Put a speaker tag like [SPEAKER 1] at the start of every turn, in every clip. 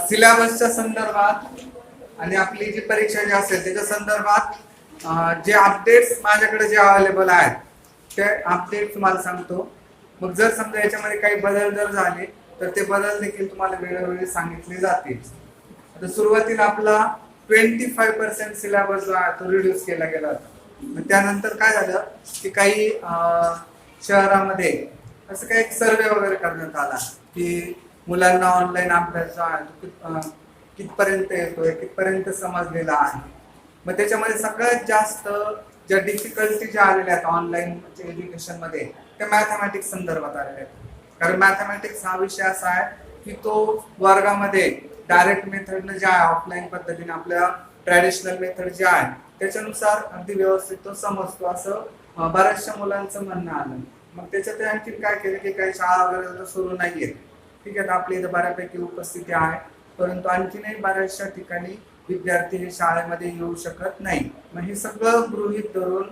[SPEAKER 1] सिलेबसच्या संदर्भात आणि आपली जी परीक्षा जी असेल त्याच्या संदर्भात जे अपडेट्स माझ्याकडे जे अवेलेबल आहेत ते अपडेट तुम्हाला सांगतो. मग जर समजा याच्यामध्ये काही बदल जर झाले तर ते बदल देखील तुम्हाला वेळोवेळी सांगितले जातील. आता सुरुवातीला आपला 25% सिलेबस जो आहे तो रिड्यूस केला गेला होता. त्यानंतर काय झालं की काही शहरामध्ये असं काही सर्वे वगैरे करण्यात आला की मुलांना ऑनलाईन अभ्यास जो आहे तो कितपर्यंत येतोय, कितपर्यंत समजलेला आहे. मग त्याच्यामध्ये सगळ्यात जास्त ज्या डिफिकल्टी ज्या आलेल्या आहेत ऑनलाईन एज्युकेशन मध्ये त्या मॅथमॅटिक्स संदर्भात आलेल्या आहेत. कारण मॅथमॅटिक्स हा विषय असा आहे की तो वर्गामध्ये डायरेक्ट मेथडने जे आहे ऑफलाईन पद्धतीने आपल्या ट्रॅडिशनल मेथड जे आहे त्याच्यानुसार अगदी व्यवस्थित तो समजतो असं बऱ्याचशा मुलांचं म्हणणं आलं. मग त्याच्यात आणखी काय केलं की काही शाळा वगैरे सुरू नाहीये. ठीक आहे, आपली इथं बऱ्यापैकी उपस्थिती आहे, परंतु आणखीनही बऱ्याचशा ठिकाणी विद्यार्थी हे शाळेमध्ये येऊ शकत नाही. मग हे सगळं गृहीत धरून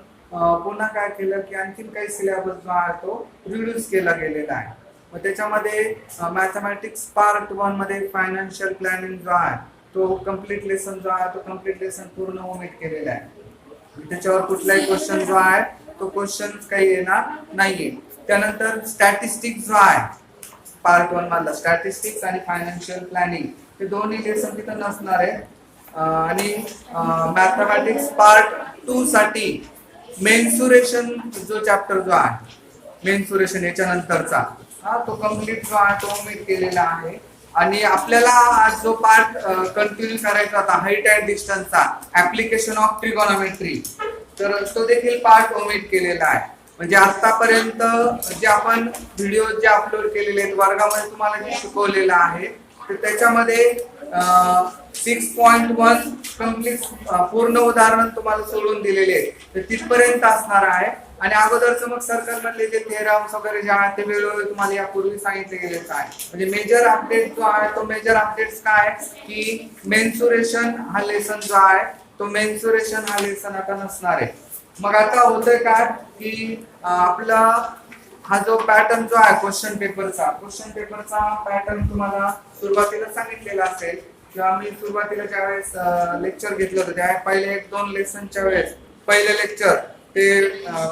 [SPEAKER 1] पुन्हा काय केलं की आणखीन काही सिलेबस जो आहे तो रिड्यूस केला गेलेला आहे. मग त्याच्यामध्ये मॅथमॅटिक्स पार्ट 1 मध्ये फायनान्शियल प्लॅनिंग जो आहे तो कम्प्लीट लेसन जो आहे तो कम्प्लीट लेसन पूर्ण ओमिट केलेला आहे. त्याच्यावर कुठलाही क्वेश्चन जो आहे तो क्वेश्चन काही येणार नाहीये. त्यानंतर स्टॅटिस्टिक्स जो आहे पार्ट 1 मधला स्टॅटिस्टिक्स आणि फायनान्शियल प्लॅनिंग हे दोन्ही लेसन तिथं नसणार आहे. आणि मॅथमॅटिक्स पार्ट 2 साठी मेन्सुरेशन जो चॅप्टर जो आहे मेन्सुरेशन याच्यानंतरचा तो कम्प्लीट जो आहे तो ओमिट केलेला आहे. आणि आपल्याला आज जो पार्ट कंटिन्यू करायचा होता हाईट अँड डिस्टन्सचा ऍप्लिकेशन ऑफ ट्रिगोनॉमेट्री तर तो देखील पार्ट ओमिट केलेला आहे. म्हणजे आतापर्यंत जे आपण व्हिडिओ जे अपलोड केलेले आहेत वर्गामध्ये तुम्हाला जे शिकवलेलं आहे तर त्याच्यामध्ये 6.1 कम्प्लीट पूर्ण उदाहरण तुम्हाला सोडून दिलेले आहेत तर तिथपर्यंत असणार आहे. आणि अगोदरचं मग सर्कल मधले जे थेरम्स वगैरे जे आहेत ते वेळोवेळी तुम्हाला यापूर्वी सांगितले गेलेच आहे. म्हणजे मेजर अपडेट जो आहे तो मेजर अपडेट्स काय की मेन्सुरेशन हा लेसन जो आहे तो मेन्सुरेशन हा लेसन आता नसणार आहे. मग आता होतंय काय की आपला हा जो पॅटर्न जो आहे क्वेश्चन पेपरचा पॅटर्न तुम्हाला सुरुवातीला सांगितलेला असेल किंवा मी सुरुवातीला ज्यावेळेस लेक्चर घेतलं होतं त्या पहिले 1-2 लेसनच्या वेळेस पहिलं लेक्चर ते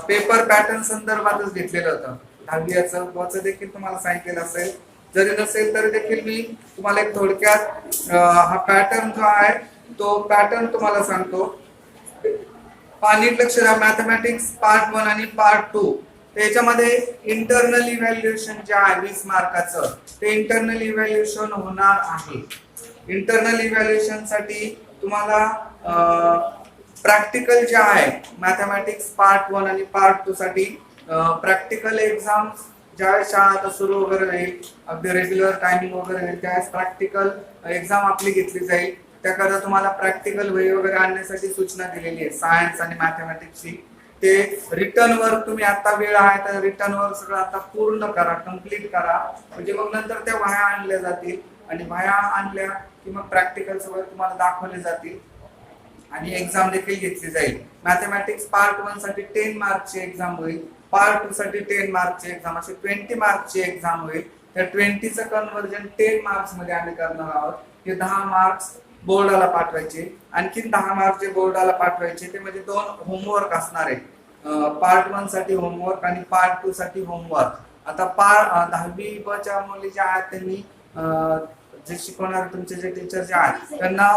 [SPEAKER 1] पेपर पॅटर्न संदर्भातच घेतलेलं होतं. 10वीचं देखील तुम्हाला सांगितलेलं असेल. जरी नसेल तरी देखील मी तुम्हाला एक थोडक्यात हा पॅटर्न जो आहे तो पॅटर्न तुम्हाला सांगतो. नीट लक्ष द्या. मॅथमॅटिक्स पार्ट 1 आणि पार्ट 2 त्याच्यामध्ये इंटरनल इव्हॅल्युएशन जे आहे 20 मार्काचं ते इंटरनल इव्हॅल्युएशन होणार आहे. इंटरनल इव्हॅल्युएशन साठी तुम्हाला प्रॅक्टिकल जे आहे मॅथमॅटिक्स पार्ट 1 आणि पार्ट 2 साठी प्रॅक्टिकल एक्झाम ज्यावेळेस शाळा आता सुरू वगैरे होईल अगदी रेग्युलर टायमिंग वगैरे होईल त्यावेळेस प्रॅक्टिकल एक्झाम आपली घेतली जाईल. त्याकरता तुम्हाला प्रॅक्टिकल वही वगैरे आणण्यासाठी सूचना दिलेली आहे सायन्स आणि मॅथमॅटिक्सची. ते रिटर्न वर तुम्ही आता वेळ आहे तर रिटर्न वर सगळं आता पूर्ण करा, कम्प्लीट करा. म्हणजे मग नंतर त्या वह्या आणल्या जातील आणि वह्या आणल्या की मग प्रॅक्टिकल वगैरे तुम्हाला दाखवले जातील आणि एक्झाम देखील घेतली जाईल. मॅथमॅटिक्स पार्ट 1 साठी 10 मार्कची एक्झाम होईल, पार्ट 2 साठी 10 मार्कची एक्झाम अशी 20 मार्कची एक्झाम होईल. त्या 20चं कन्वर्जन 10 मार्क्स मध्ये आम्ही करणार आहोत. हे 10 मार्क्स बोर्डाला पाठवायचे, आणखीन 10 मार्क जे बोर्डाला पाठवायचे ते म्हणजे 2 होमवर्क असणार आहे. पार्ट 1 साठी होमवर्क आणि पार्ट 2 साठी होमवर्क. आता 10वी ब च्या मुली ज्या आहेत त्यांनी जे शिकवणार तुमचे जे टीचर जे आहेत त्यांना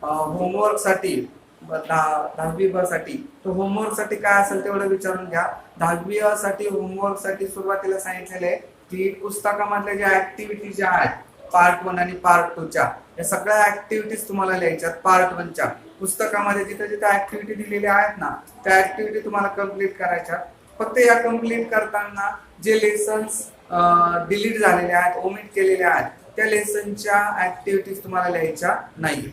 [SPEAKER 1] होमवर्क साठी 10वी ब साठी तो होमवर्क साठी काय असेल तेवढं विचारून घ्या. 10वी अ साठी होमवर्क साठी सुरुवातीला सांगितलेले की पुस्तकामधल्या ज्या ऍक्टिव्हिटी ज्या आहेत पार्ट 1 आणि पार्ट 2 च्या या सगळ्या ऍक्टिव्हिटीज तुम्हाला लिहायच्यात. पार्ट 1 च्या पुस्तकामध्ये जिथे जिथे ऍक्टिव्हिटी दिलेल्या आहेत ना त्या ऍक्टिव्हिटी तुम्हाला कम्प्लीट करायच्या. फक्त या कम्प्लीट करताना जे लेसन्स डिलीट झालेले आहेत ओमिट केलेले आहेत त्या लेसनच्या ऍक्टिव्हिटीज तुम्हाला लिहायच्या नाही.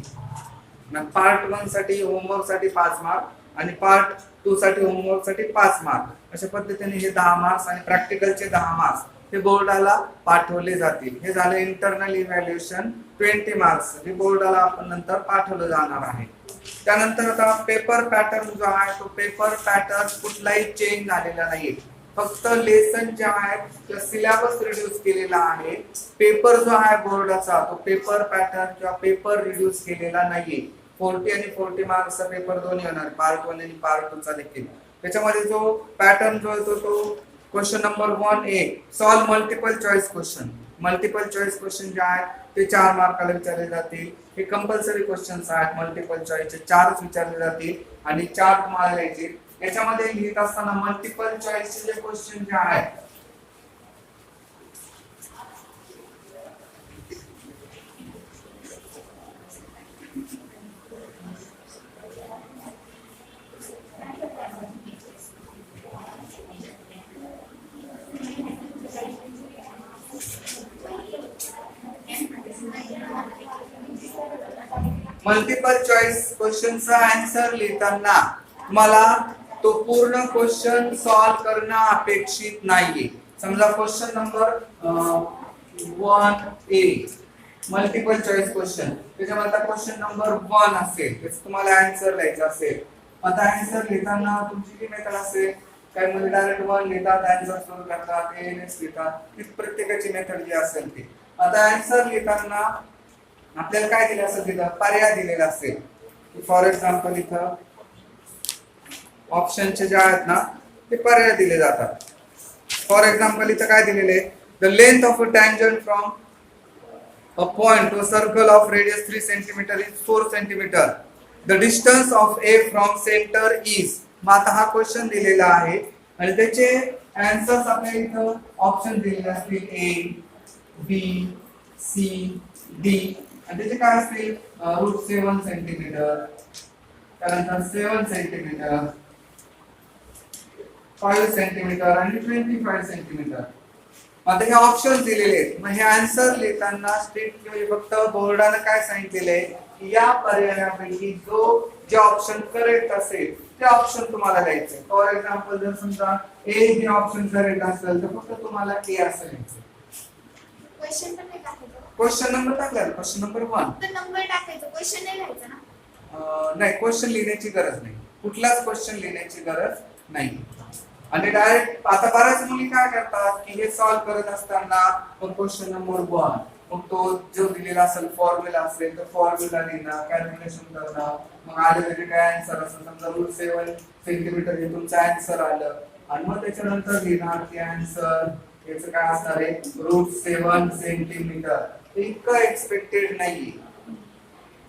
[SPEAKER 1] पार्ट 1 साठी होमवर्क साठी 5 मार्क आणि पार्ट 2 साठी होमवर्क साठी 5 मार्क अशा पद्धतीने हे 10 मार्क्स आणि प्रॅक्टिकलचे 10 मार्क्स हे बोर्डाला पाठवले जातील. हे झालं इंटरनल इव्हॅल्युएशन 20 मार्क्स हे बोर्डाला आपण नंतर पाठवलं जाणार आहे. त्यानंतर आता पेपर पॅटर्न जो आहे तो पेपर पॅटर्न कुठलाही चेंज झालेला नाही. फक्त लेसन जे आहे सिलेबस रिड्यूस केलेला आहे. पेपर जो आहे बोर्डाचा तो पेपर पॅटर्न किंवा पेपर रिड्यूस केलेला नाहीये. 40 आणि 40 मार्क्सचा पेपर दोन्ही होणार, पार्ट 1 आणि पार्ट 2 चा देखील. त्याच्यामध्ये जो पॅटर्न जो येतो तो question number 1A solve multiple choice question. Multiple choice question जे आहेत ते 4 मार्काला विचारले जातील. हे कंपल्सरी क्वेश्चन्स आहेत. मल्टिपल चॉईसचे 4च विचारले जातील आणि 4 तुम्हाला लिहायचे. याच्यामध्ये लिहित असताना मल्टिपल चॉईसचे जे क्वेश्चन जे आहेत मल्टिपल चॉईस क्वेश्चनचा आन्सर लिहिताना तुम्हाला तो पूर्ण क्वेश्चन सॉल्व करणं अपेक्षित नाहीये. समजा question number 1A multiple choice question, त्याच्यामधला क्वेश्चन नंबर 1 असेल त्याचं तुम्हाला आन्सर लिहायचं असेल. आता आन्सर लिहिताना तुमची जी मेथड असेल, काही मुले डायरेक्ट 1 लिहितात, आन्सर सुरू करतात, एएनएस लिहितात, ती प्रत्येकाची मेथड जी असेल ती. आता आन्सर लिहिताना आपल्याला काय दिलं असेल, तिथं पर्याय दिलेला असेल. फॉर एक्झाम्पल इथं ऑप्शनचे जे आहेत ना ते पर्याय दिले जातात. फॉर एक्झाम्पल इथं काय दिलेले, the length of a tangent from a point to a circle of radius 3 centimetre is 4 centimetre. The distance of A from centre is. मग आता हा क्वेश्चन दिलेला आहे आणि त्याचे आन्सर्स आपल्याला इथं ऑप्शन दिलेले असतील ए, बी, सी, डी आणि त्याचे काय असतील √7 सेंटीमीटर, त्यानंतर 7 सेंटीमीटर, 5 सेंटीमीटर आणि 25 सेंटीमीटर. आता हे ऑप्शन दिलेले आहेत. मग हे आन्सर लिहिताना स्ट्रिक्टली म्हणजे फक्त बोर्डाने काय सांगितलेले आहे की या पर्यायापैकी जे ऑप्शन करेक्ट असेल ते ऑप्शन तुम्हाला द्यायचे. फॉर एक्झाम्पल जर समजा ए हे ऑप्शन करेक्ट असेल तर फक्त तुम्हाला ए असं लिहायचं.
[SPEAKER 2] क्वेश्चन पण नाही टाकायचं.
[SPEAKER 1] क्वेश्चन नंबर टाकला, क्वेश्चन नंबर 1
[SPEAKER 2] तर नंबर टाकायचं, क्वेश्चन नाही लिहायचं ना.
[SPEAKER 1] नाही, क्वेश्चन लिहिण्याची गरज नाही, कुठलाच क्वेश्चन लिहिण्याची गरज नाही. आणि डायरेक्ट आता बऱ्याच मुली काय करतात की हे सॉल्व करत असताना मग क्वेश्चन नंबर 1 मग तो जो दिलेला असेल फॉर्म्युला असेल तर फॉर्म्युला लिहिणं, कॅल्क्युलेशन करणं, मग आलेले काय आन्सर असेल समजा √7 सेंटीमीटर हे तुमचं आन्सर आलं आणि मग त्याच्यानंतर लिहिणार की आन्सर याचं काय असणार आहे √7 सेंटीमीटर. इतकं एक्सपेक्टेड नाहीये,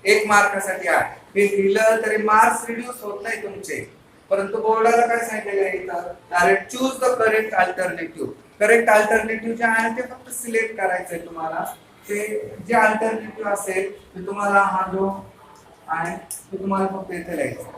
[SPEAKER 1] 1 मार्कासाठी आहे. हे दिलं तरी मार्क्स रिड्यूस होत नाही तुमचे, परंतु बोर्डाला काय सांगितलेलं आहे इथं direct choose the correct alternative. Correct alternative जे आहे ते फक्त सिलेक्ट करायचंय तुम्हाला. ते जे अल्टरनेटिव्ह असेल ते तुम्हाला हा जो आहे ते तुम्हाला फक्त इथे लिहायचं.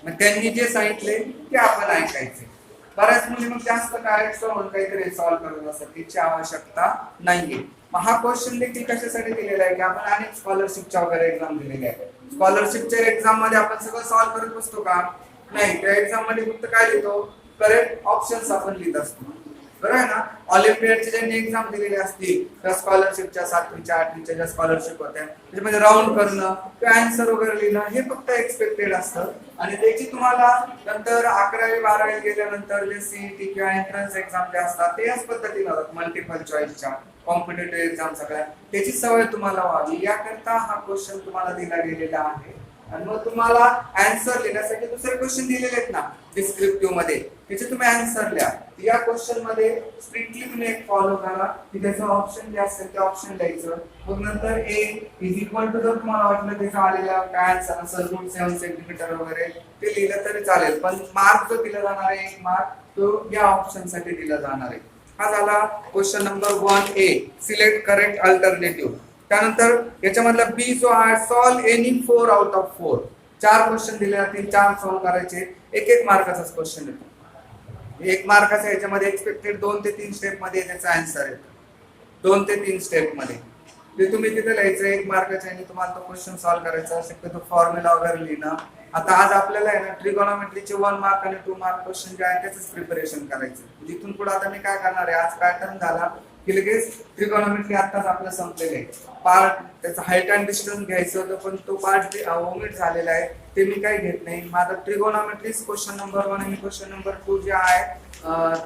[SPEAKER 1] मग त्यांनी जे सांगितले ते आपण ऐकायचे. बऱ्याच मुली मग जास्त काय म्हणून काहीतरी सॉल्व्ह करत असतात, त्याची आवश्यकता नाहीये. मग हा क्वेश्चन देखील कशासाठी दिलेला आहे की आपण अनेक स्कॉलरशिपच्या वगैरे एक्झाम दिलेल्या आहेत. स्कॉलरशिपच्या एक्झाम मध्ये आपण सगळं सॉल्व्ह करत बसतो का? नाही, त्या एक्झाम मध्ये फक्त काय लिहितो करेक्ट ऑप्शन्स आपण लिहित असतो, बरोबर आहे ना. ऑलिम्पियाडचे ज्यांनी एक्झाम दिलेले असतील त्या स्कॉलरशिपच्या 7वीच्या 8वीच्या ज्या स्कॉलरशिप होत्या त्याच्यामध्ये राऊंड करणं किंवा आन्सर वगैरे लिहिणं हे फक्त एक्सपेक्टेड असतं. आणि त्याची तुम्हाला नंतर 11वी 12वी गेल्यानंतर जे सीईटी किंवा एंट्रन्स एक्झाम जे असतात ते याच पद्धतीने होतात. मल्टिपल चॉईसच्या कॉम्पिटेटिव्ह एक्झाम सगळ्या त्याची सवय तुम्हाला व्हावी याकरता हा क्वेश्चन तुम्हाला दिला गेलेला आहे. आणि मग तुम्हाला आन्सर लिहिण्यासाठी दुसरे क्वेश्चन दिलेले आहेत ना डिस्क्रिप्टिव्ह मध्ये, त्याचे तुम्ही आन्सर लिहा. या क्वेश्चन मध्ये स्ट्रिक्टली तुम्ही एक फॉलो करा की त्याचं ऑप्शन जे असेल ते ऑप्शन द्यायचं. मग नंतर ए इज इक्वल टू जर तुम्हाला वाटलं त्याचा आलेला काय आन्सर असेल √7 सेंटीमीटर वगैरे ते लिहिलं तरी चालेल, पण मार्क जो दिला जाणार आहे 1 मार्क तो या ऑप्शन साठी दिला जाणार आहे. हा झाला question number 1A select correct alternative. त्यानंतर याच्यामधला बी जो आहे solve any 4 out of 4. 4 question दिले जातील, 4 सॉल्व करायचे. 1 मार्काचाच क्वेश्चन येतो. 1 मार्काचा याच्यामध्ये एक्सपेक्टेड 2 ते 3 स्टेप मध्ये त्याचा आन्सर येतो. 2 ते 3 स्टेप मध्ये ते तुम्ही तिथे लिहायचं 1 मार्काच्या आणि तुम्हाला तो क्वेश्चन सॉल्व करायचा. शक्यतो फॉर्म्युला वगैरे लिहिणं. आता आज आपल्याला आहे ना ट्रिगोनॉमेट्रीचे 1 मार्क आणि 2 मार्क क्वेश्चन जे आहे त्याच प्रिपरेशन करायचं. जिथून पुढे आता मी काय करणार आहे, आज पॅटर्न झाला की लगेच ट्रिगोनॉमेट्री आताच आपलं संपलेलं आहे. पार्ट त्याचा हाईट अँड डिस्टन्स घ्यायचं होतं पण तो पार्ट ओमिट झालेला आहे, ते मी काही घेत नाही. माझा ट्रिगोनॉमेट्रीज क्वेश्चन नंबर 1 आणि क्वेश्चन नंबर 2 जे आहे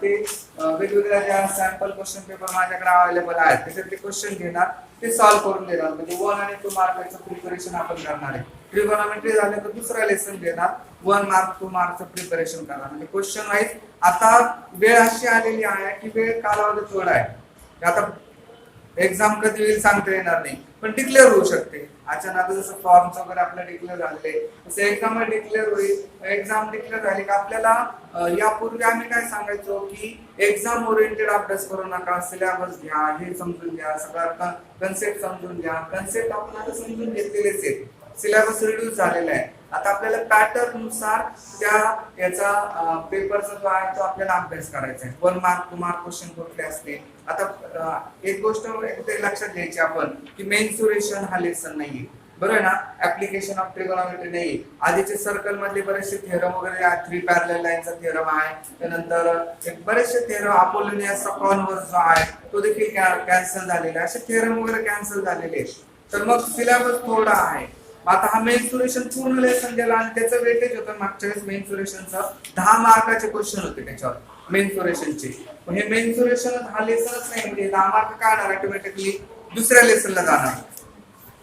[SPEAKER 1] ते वेगवेगळ्या ज्या सॅम्पल क्वेश्चन पेपर माझ्याकडे अवेलेबल आहेत त्याच्यातले क्वेश्चन घेणार, ते सॉल्व्ह करून देणार. म्हणजे 1 आणि 2 मार्काचं प्रिपरेशन आपण करणार आहे. ट्रिगोनॉमेट्री झालं तर दुसरा लेसन घेणार, 1 मार्क 2 मार्कचं प्रिपरेशन करणार. म्हणजे क्वेश्चन वाईज आता वेळ अशी आलेली आहे की वेळ कालावधी थोडा आहे. आता एक्झाम कधी होईल सांगता येणार नाही, पण डिक्लेअर होऊ शकते अचानक. जसं फॉर्म्स वगैरे आपलं डिक्लेअर झालेले तसं एक्झाम डिक्लेअर होईल. एक्झाम डिक्लेअर झाली का आपल्याला यापूर्वी आम्ही काय सांगायचो की एक्झाम ओरिएंटेड अभ्यास करू नका, सिलेबस घ्या, हे समजून घ्या, सगळं कन्सेप्ट समजून घ्या. कन्सेप्ट आपण आता समजून घेतलेलेच आहेत, सिलेबस रिड्यूस झालेला आहे. आता आपल्याला पॅटर्न नुसार त्या याचा पेपरचा जो आहे तो आपल्याला अभ्यास करायचा आहे. 1 मार्क 2 मार्क क्वेश्चन कुठले असते. आता एक गोष्ट लक्षात घ्यायची आपण की मेन्सुरेशन हा लेसन नाहीये, बरोबर आहे ना. ऍप्लिकेशन ऑफ ट्रिगोनॉमेट्री नाही. आधीचे सर्कल मधले बरेचसे थिअरम वगैरे 3 पॅरलल लाईनचा थिअरम आहे. त्यानंतर बरेचसे थिअरम अपोलोनियसचा कॉन्व्हर्स जो आहे तो देखील कॅन्सल झालेला आहे. असे थिअरम वगैरे कॅन्सल झालेले आहेत. तर मग सिलेबस थोडा आहे. आता हा मेन्सुरेशन पूर्ण लेसन गेला आणि त्याचं वेटेज होतं मागच्या वेळेस मेन्सुरेशनचं 10 मार्काचे क्वेश्चन होते त्याच्यावर मेन्सुरेशनचे. हे मेन्सुरेशन हा लेसनच नाही, म्हणजे 10 मार्क काय होणार ऑटोमॅटिकली दुसऱ्या लेसनला जाणार,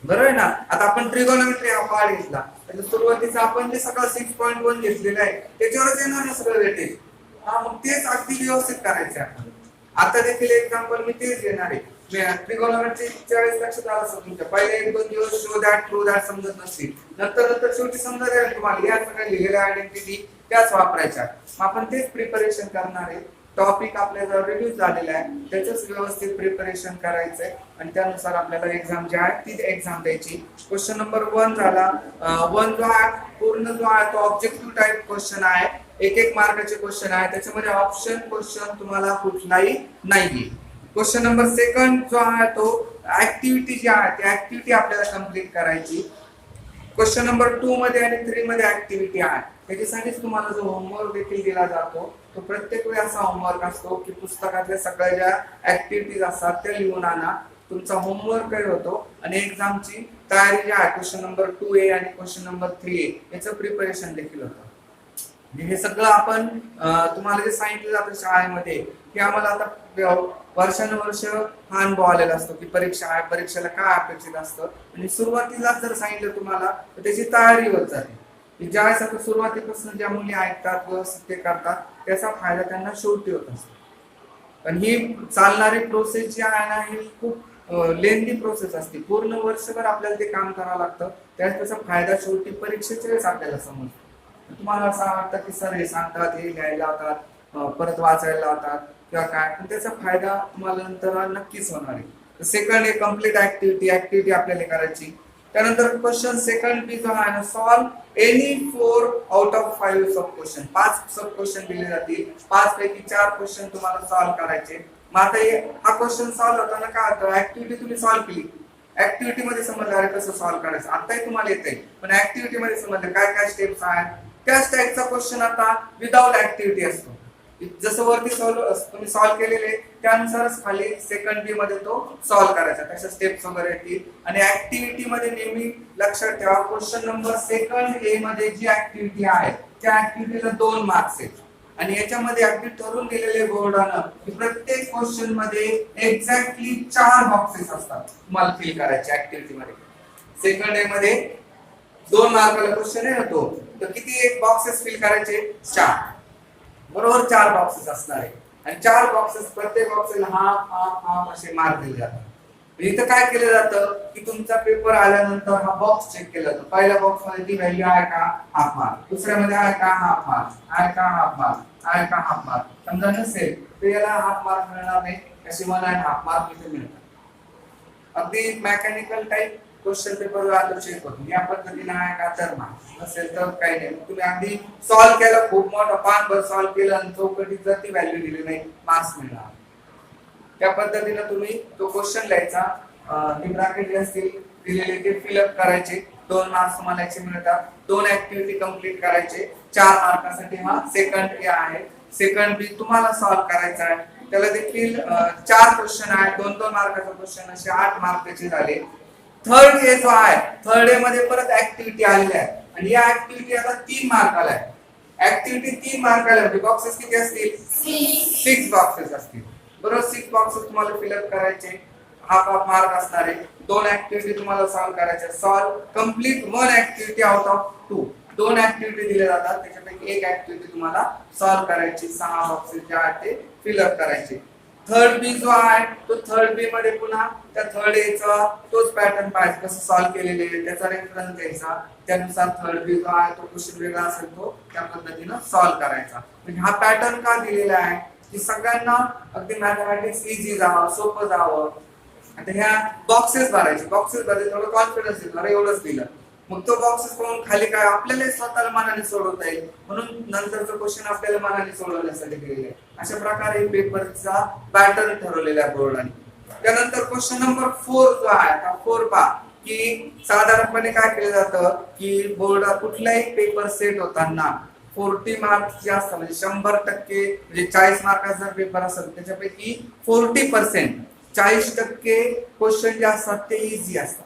[SPEAKER 1] बरोबर आहे ना. आता आपण ट्रिगोनॉमेट्री हा पार्ट घेतला, त्याच्या सुरुवातीचा आपण जे सगळं 6.1 घेतलेलं आहे त्याच्यावरच येणार ना सगळं वेटेज. हा मग तेच अगदी व्यवस्थित करायचं आपण. आता देखील एक्झाम्पल मी तेच घेणार आहे. ट्रिगोनॉमेट्री 40 लक्षात आलं असेल तुमच्या. पहिले 1-2 दिवस शो दॅट ट्रू दॅट समजत नसतील, नंतर शेवटी समजत आहे तुम्हाला या सगळ्या लिहिलेल्या आयडेंटिटी त्याच वापरायच्या. मग आपण तेच प्रिपरेशन करणार आहे. टॉपिक आपल्याला रिड्यूस झालेला आहे त्याचंच व्यवस्थित प्रिपरेशन करायचंय आणि त्यानुसार आपल्याला एक्झाम जी आहे ती एक्झाम द्यायची. क्वेश्चन नंबर 1 झाला. 1 जो आहे पूर्ण जो आहे तो ऑब्जेक्टिव्ह टाइप क्वेश्चन आहे. 1-1 मार्काचे क्वेश्चन आहे. त्याच्यामध्ये ऑप्शन क्वेश्चन तुम्हाला कुठलाही नाहीये. क्वेश्चन नंबर 2 जो आहे तो ऍक्टिव्हिटी जी आहे ती ऍक्टिव्हिटी आपल्याला कंप्लीट करायची. क्वेश्चन नंबर 2 मध्ये आणि 3 मध्ये ऍक्टिव्हिटी आहे. त्याच्यासाठीच तुम्हाला जो होमवर्क देखील दिला जातो तो प्रत्येक वेळी असा होमवर्क असतो की पुस्तकातल्या सगळ्या ज्या ऍक्टिव्हिटीज असतात त्या लिहून आणा. तुमचा होमवर्क होतो आणि एक्झामची तयारी जी आहे क्वेश्चन नंबर 2A आणि क्वेश्चन नंबर 3A याचं प्रिपरेशन देखील होतं. हे सगळं आपण तुम्हाला जे सांगितलं जातं शाळेमध्ये की आम्हाला आता वर्षानुवर्ष हा अनुभव आलेला असतो की परीक्षा आहे, परीक्षेला काय अपेक्षित असतं आणि सुरुवातीला जर सांगितलं तुम्हाला तर त्याची तयारी होत जाते. ज्यावेळेस आता सुरुवातीपासून ज्या मुली ऐकतात व्यवस्थित ते करतात त्याचा फायदा त्यांना शेवटी होत असतो. पण ही चालणारी प्रोसेस जी आहे ना ही खूप लेंदी प्रोसेस असते. पूर्ण वर्षभर आपल्याला ते काम करावं लागतं. त्याचा फायदा शेवटी परीक्षेच्या वेळेस आपल्याला समजतो. तुम्हाला असं वाटतं की सर हे सांगतात, हे लिहायला लावतात, परत वाचायला लावतात किंवा काय, पण त्याचा फायदा तुम्हाला नंतर नक्कीच होणार आहे. सेकंड आहे कम्प्लीट ऍक्टिव्हिटी आपल्याला करायची. त्यानंतर क्वेश्चन सेकंड बी जो आहे solve any 4 out of 5 sub question. 5 sub question दिले जातील. 5 पैकी 4 क्वेश्चन तुम्हाला सॉल्व करायचे. मग आता हा क्वेश्चन सॉल्व होताना काय होतं, ऍक्टिव्हिटी तुम्ही सॉल्व केली, ऍक्टिव्हिटी मध्ये समजलं अरे कसं सॉल्व करायचं आताही तुम्हाला येतंय, पण ऍक्टिव्हिटी मध्ये समजलं काय काय स्टेप्स आहेत. त्याच टाईपचा क्वेश्चन आता विदाउट ऍक्टिव्हिटी असतो. जसं वरती तुम्ही सॉल्व केलेले त्यानुसारच खाली सेकंड बी मध्ये तो सॉल्व करायचा, त्याच्या स्टेप्स वगैरे येतील. आणि ऍक्टिव्हिटी मध्ये नेहमी लक्षात ठेवा क्वेश्चन नंबर सेकंड ए मध्ये जी ऍक्टिव्हिटी आहे त्या ऍक्टिव्हिटीला 2 मार्क्स आहेत. आणि याच्यामध्ये अगदी ठरवून दिलेले बोर्डानं की प्रत्येक क्वेश्चन मध्ये एक्झॅक्टली 4 बॉक्सेस असतात तुम्हाला फिल करायचे ऍक्टिव्हिटी मध्ये. सेकंड ए मध्ये 2 मार्काला क्वेश्चन आहे ना तो, तर किती एक बॉक्सेस फिल करायचे 4, बरोबर 4 बॉक्सेस असणार आहे. आणि 4 बॉक्सेस प्रत्येक बॉक्सला हाफ असे मार्क दिले जातात. इथं काय केलं जातं की तुमचा पेपर आल्यानंतर हा बॉक्स चेक केला जातो. पहिल्या बॉक्स मध्ये ती व्हॅल्यू आहे का हाफ मार्क, दुसऱ्यामध्ये आहे का हाफ मार्क, आहे का हाफ मार्क, आहे का हाफ मार्क. समजा नसेल तर याला हाफ मार्क मिळणार नाही, अशी मला हाफ मार्क इथे मिळतात. अगदी मेकॅनिकल टाइप क्वेश्चन पेपर आता चेक होतो. या पद्धतीने आहे का तर मार्क, नसेल तर काही नाही. तुम्ही अगदी सॉल्व केलं, खूप मोठा पानभर सॉल्व केलं आणि चौकटीत जर ती व्हॅल्यू दिली नाही मार्क्स मिळणार. त्या पद्धतीने तुम्ही तो क्वेश्चन लिहायचा. ती ब्रॅकेट असतील दिलेले ते फिलअप करायचे. 2 मार्क्स तुम्हाला याचे मिळतात. 2 ऍक्टिव्हिटी कंप्लीट करायचे. 4 मार्कासाठी हा सेकंड ए आहे. सेकंड बी तुम्हाला सॉल्व करायचा आहे. त्याला देखील 4 क्वेश्चन आहेत, 2-2 मार्काचा क्वेश्चन, असे 8 मार्काचे झाले. थर्ड ए जो आहे, थर्ड ए मध्ये परत ऍक्टिव्हिटी आलेली आहे आणि या ऍक्टिव्हिटी आता 3 मार्काला आहे. ऍक्टिव्हिटी 3 मार्काला आहे. बॉक्सेस किती असतील? 6 बॉक्सेस असतील. बरोबर, 6 बॉक्सेस तुम्हाला फिलअप करायचे. हाफ मार्क असणार आहे. 2 ऍक्टिव्हिटी तुम्हाला सॉल्व्ह करायच्या. Solve complete 1 activity out of 2. 2 activity दिल्या जातात, त्याच्यापैकी एक ऍक्टिव्हिटी तुम्हाला सॉल्व्ह करायची. 6 बॉक्सेस जे आहेत ते फिलअप करायचे. थर्ड बी जो आहे तो थर्ड बी मध्ये पुन्हा त्या थर्ड ए चा तोच पॅटर्न पाहिजे, कसं सॉल्व्ह केलेले आहे त्याचा रेफरन्स द्यायचा. त्यानुसार थर्ड बी जो आहे तो क्वेश्चन वेगळा असेल तो त्या पद्धतीनं सॉल्व्ह करायचा. म्हणजे हा पॅटर्न का दिलेला आहे की सगळ्यांना अगदी मॅथमॅटिक्स इझी जावं, सोपं जावं. आता ह्या बॉक्सेस भरायचे. बॉक्सेस भरायचे थोडं कॉन्फिडन्स येतो, अरे एवढंच दिलं. मग तो बॉक्सेस पाहून खाली काय आपल्याला स्वतःला मनाने सोडवता येईल, म्हणून नंतरचं क्वेश्चन आपल्याला मनाने सोडवण्यासाठी दिलेले आहे. अशा प्रकारे पेपरचा पॅटर्न ठरवलेला आहे बोर्डाने. त्यानंतर क्वेश्चन नंबर 4 जो आहे, 4 पहा की साधारणपणे काय केलं जातं की बोर्ड कुठलाही पेपर सेट होताना 40 मार्क्स जे असतात म्हणजे 100% म्हणजे 40 मार्काचा जर पेपर असेल त्याच्यापैकी 40% 40% क्वेश्चन जे असतात ते इझी असतात,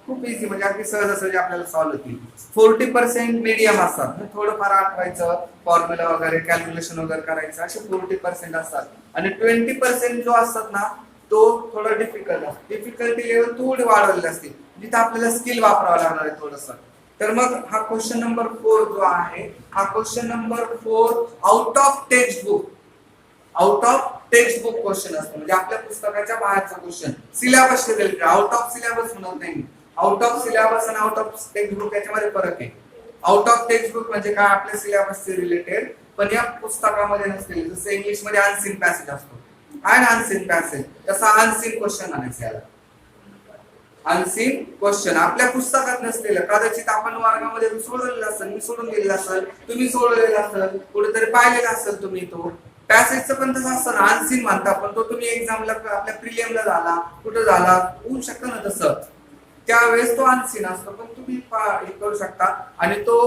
[SPEAKER 1] खूप इझी, म्हणजे अगदी सहज आपल्याला सॉल्व्ह होतील. 40% मीडियम असतात, म्हणजे थोडंफार आठवायचं, फॉर्म्युला वगैरे कॅल्क्युलेशन वगैरे करायचं, असे 40% असतात. आणि 20% जो असतात ना तो थोडा डिफिकल्ट असतो. डिफिकल्टी लेवल थोडी वाढवलेली असते, जिथे आपल्याला स्किल वापरावं लागणार आहे थोडंसं. तर मग हा क्वेश्चन नंबर 4 जो आहे, हा question number 4 out of text book, out of text book question असतो. म्हणजे आपल्या पुस्तकाच्या बाहेरचा question, syllabus related. Out of syllabus म्हणत नाही. आउट ऑफ सिलेबस आणि आउट ऑफ टेक्स्ट बुक याच्यामध्ये फरक आहे. आउट ऑफ टेक्स्ट बुक म्हणजे काय, आपल्या सिलेबसचे रिलेटेड पण या पुस्तकामध्ये नसते. जसं इंग्लिश मध्ये अनसीन पॅसेज असतो, आहे ना अनसीन पॅसेज, तसा अनसीन क्वेश्चन आणायचं याला. अनसीन क्वेश्चन आपल्या पुस्तकात नसलेलं, कदाचित आपण वर्गामध्ये सोडवलेलं असेल, मी सोडून दिलेलं असेल, तुम्ही सोडवलेलं असेल, कुठेतरी पाहिलेलं असेल तुम्ही. तो पॅसेजचं पण तसं असतं ना, अनसीन म्हणता, पण तो तुम्ही एक्झामला आपल्या प्रिलियमला झाला, कुठं झाला, होऊ शकतं ना तसं, त्यावेळेस तो अनसीन असतो, पण तुम्ही हे करू शकता. आणि तो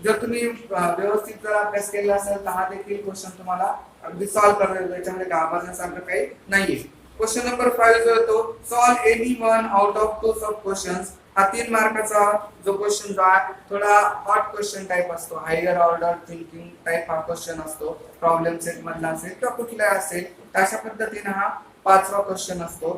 [SPEAKER 1] जर तुम्ही व्यवस्थित जर अभ्यास केला असेल तर हा देखील क्वेश्चन तुम्हाला अगदी सॉल्व्ह करता येईल, याच्यामध्ये घाबरण्यासारखं काही नाहीये. क्वेश्चन नंबर 5 जो आहे तो solve any one out of 2 sub questions. हा 3 मार्काचा जो क्वेश्चन जो आहे थोडा हॉट क्वेश्चन टाइप असतो, हायर ऑर्डर थिंकिंग टाइप हा क्वेश्चन असतो. प्रॉब्लेम सेट मधला असेल किंवा कुठला असेल, अशा पद्धतीने हा 5वा क्वेश्चन असतो.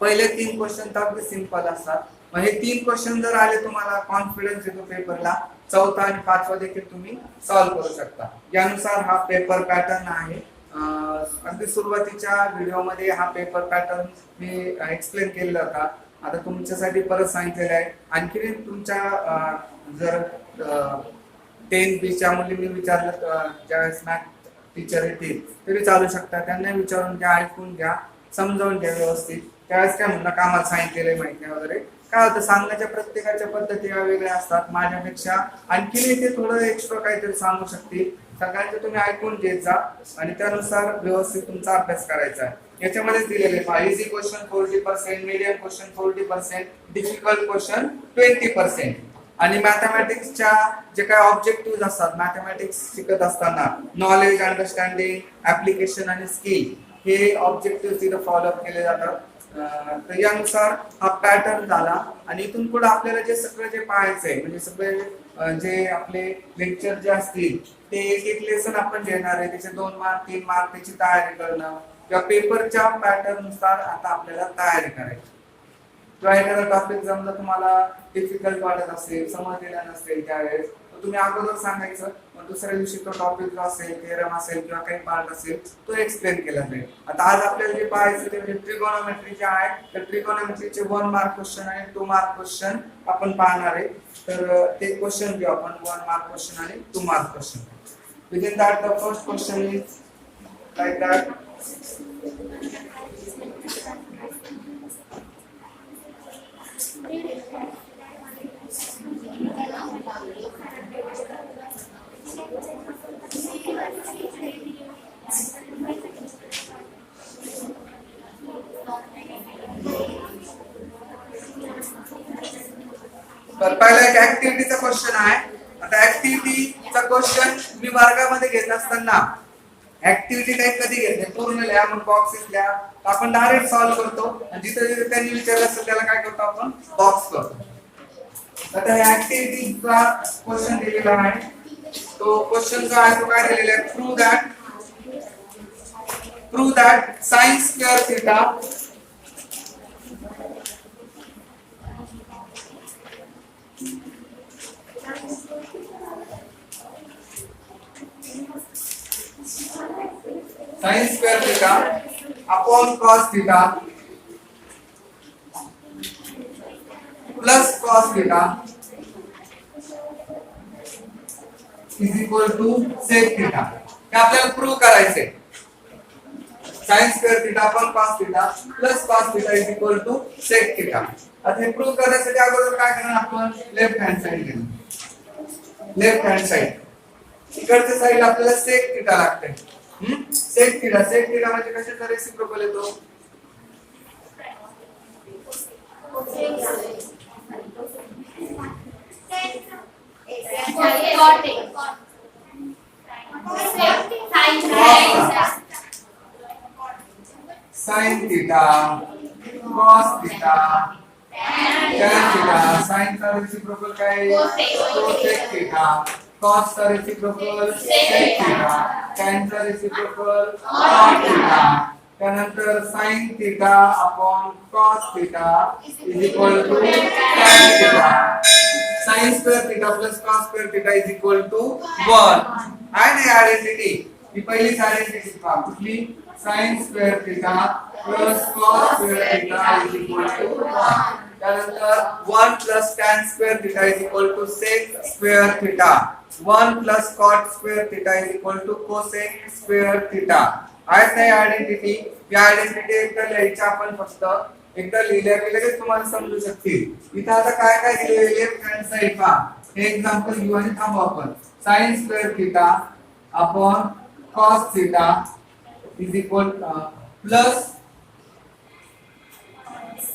[SPEAKER 1] पहिले 3 क्वेश्चन तर अगदी सिंपल असतात. मग हे 3 क्वेश्चन जर आले तुम्हाला कॉन्फिडन्स येतो पेपरला, 4था आणि 5वा देखील तुम्ही सॉल्व्ह करू शकता. यानुसार हा पेपर पॅटर्न आहे. अगदी सुरुवातीच्या व्हिडिओमध्ये हा पेपर पॅटर्न मी एक्सप्लेन केलेला होता. आता तुमच्यासाठी परत सांगितलेलं आहे. आणखी तुमच्या जर 10B च्या मुलींनी विचारलं, ज्यावेळेस मॅथ टीचर येतील तरी चालू शकता, त्यांना विचारून घ्या, ऐकून घ्या, समजावून घ्या व्यवस्थित. त्यावेळेस काय म्हणणं कामाला सांगितलेलं आहे माहिती वगैरे काय होतं, सांगण्याच्या प्रत्येकाच्या पद्धती वेगळ्या असतात. माझ्यापेक्षा आणखी ते थोडं एक्स्ट्रा काहीतरी सांगू शकतील. सगळ्यांचं तुम्ही ऐकून घेत जा आणि त्यानुसार व्यवस्थित तुमचा अभ्यास करायचा आहे. याच्यामध्येच दिलेले easy question 40%, medium question 40%, difficult question 20%. आणि मॅथमॅटिक्सच्या जे काही ऑब्जेक्टिव्ह असतात, मॅथमॅटिक्स शिकत असताना नॉलेज, अंडरस्टँडिंग, ऍप्लिकेशन आणि स्किल हे ऑब्जेक्टिव्ह तिथं फॉलोअप केले जातात. तर यानुसार हा पॅटर्न झाला. आणि इथून पुढे आपल्याला जे सगळं जे पाहायचंय, म्हणजे सगळे जे आपले लेक्चर जे असतील ते एक एक लेसन आपण घेणार आहे, त्याचे 2 मार्क 3 मार्क त्याची तयारी करणं किंवा पेपरच्या पॅटर्न नुसार आता आपल्याला तयारी करायची. किंवा एखादा टॉपिक जमलं तुम्हाला डिफिकल्ट वाटत असेल, समजलेला नसेल त्यावेळेस तुम्ही अगोदर सांगायचं, मग दुसऱ्या दिवशी तो टॉपिक जो असेल, थेरम असेल किंवा काही पार्ट असेल तो एक्सप्लेन केला जाईल. आता आज आपल्याला जे पाहायचं ते म्हणजे ट्रिगोनोमेट्री जे आहे, तर ट्रिगोनोमेट्रीचे 1 मार्क क्वेश्चन आणि 2 मार्क क्वेश्चन आपण पाहणार आहे. तर ते क्वेश्चन घेऊ आपण, 1 मार्क क्वेश्चन आणि 2 mark question. Within that the first question is like that. तर पहिला एक ऍक्टिव्हिटीचा क्वेश्चन आहे. आता ऍक्टिव्हिटीचा क्वेश्चन मी वर्गामध्ये घेत असताना ऍक्टिव्हिटी टाईप कधी घेत नाही, पूर्ण लिहा मग बॉक्सेस लिहा. तर आपण डायरेक्ट सॉल्व्ह करतो आणि जिथे त्यांनी विचारलं असेल त्याला काय करतो आपण बॉक्स करतो. आता या ऍक्टिव्हिटीचा क्वेश्चन दिलेला आहे. तो क्वेश्चन जो आहे तो काय दिलेला आहे, prove that sin square theta sin square theta upon cos theta plus cos theta is equal to sec theta. हे आपल्याला प्रूव्ह करायचे. sin square theta upon cos theta plus cos theta is equal to sec theta. आता हे prove करण्यासाठी अगोदर काय करणार आपण, लेफ्ट हँड साइड घेणार. लेफ्ट हँड साइड इकडच्या साइडला आपल्याला sec theta लागते. sec theta म्हणजे कशाचा रेसिप्रोकल येतो, sin theta cos theta tan theta. sin चा रेसिप्रोकल काय, cosec theta. cos चा रेसिप्रोकल sec theta. tan चा रेसिप्रोकल cot theta. त्यानंतर sin theta upon cos theta is equal to tan theta. sin square theta plus cos square theta is equal to 1. आहे ना identity, ही पहिलीच identity पहा कुठली, sin square theta plus cos square theta is equal to 1. त्यानंतर 1 plus tan square theta is equal to sec square theta. 1 plus cot square theta is equal to cosec square theta. आहेत नाही identity, या identity एकदा लिहायच्या आपण, फक्त एकदा लिहिल्या की लगेच तुम्हाला समजू शकतील. इथं आता काय काय दिलेले, लेफ्ट हँड साइड पहा. हे एक्झाम्पल घेऊ आणि थांबू आपण. sin square theta upon cos theta is equal plus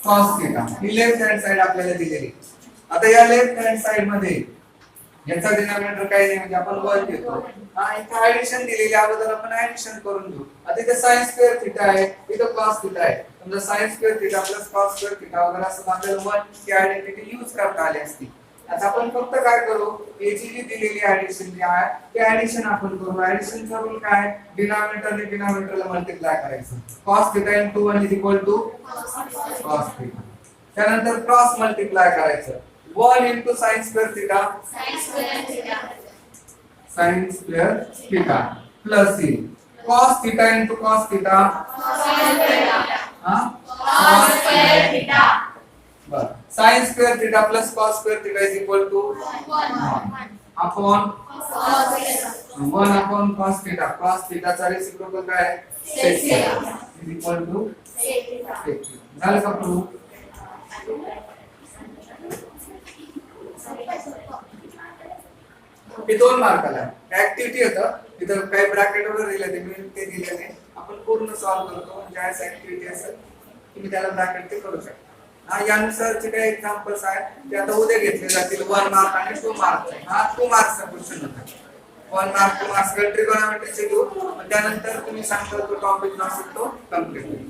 [SPEAKER 1] cos theta. He left hand side आपल्याला दिलेली. आता या लेफ्ट हँड साइड मध्ये याचा डिनॉमिनेटर काही नाही म्हणजे आपण 1 घेतो. इथे ऍडिशन दिलेली, अगोदर आपण ऍडिशन करून घेऊ. आता इथे sin स्क्वेअर थीटा आहे, इथे cos थीटा आहे. समजा sin square theta plus cos square theta वगैरे असं आपल्याला 1 ची आयडेंटिटी यूज करता आली असती. आता आपण फक्त काय करू, याची जी दिलेली ऍडिशन जी आहे ते ऍडिशन आपण करू. ऍडिशन करून काय, डिनॉमिनेटरने डिनॉमिनेटरला मल्टिप्लाय करायचं. cos theta into 1 is equal to cos theta. त्यानंतर क्रॉस मल्टिप्लाय करायचं. 1 into sin square theta sin square theta plus c cos theta into cos theta cos square theta. बर, sin square theta plus cos square theta is equal to 1 upon 1 upon cos theta. cos theta चा reciprocal काय आहे, sec theta is equal to sec theta. झालं का prove. हे 2 मार्काला activity होतं. इथं काही ब्रॅकेट वगैरे दिले ते मी ते दिले नाही, आपण पूर्ण सॉल्व्ह करतो. म्हणजे आज ऍक्टिव्हिटी असेल तुम्ही त्याला ब्रॅकेट ते करू शकता. यानुसारचे काही एक्झाम्पल्स आहेत ते आता उद्या घेतले जातील. 1 मार्क आणि 2 मार्क. 2 मार्कचा क्वेश्चन होता. 1 मार्क 2 मार्क्स ट्रिगोनॉमेट्रीचे घेऊ, त्यानंतर तुम्ही सांगता तो टॉपिक नसेल तो कम्प्लीट होईल.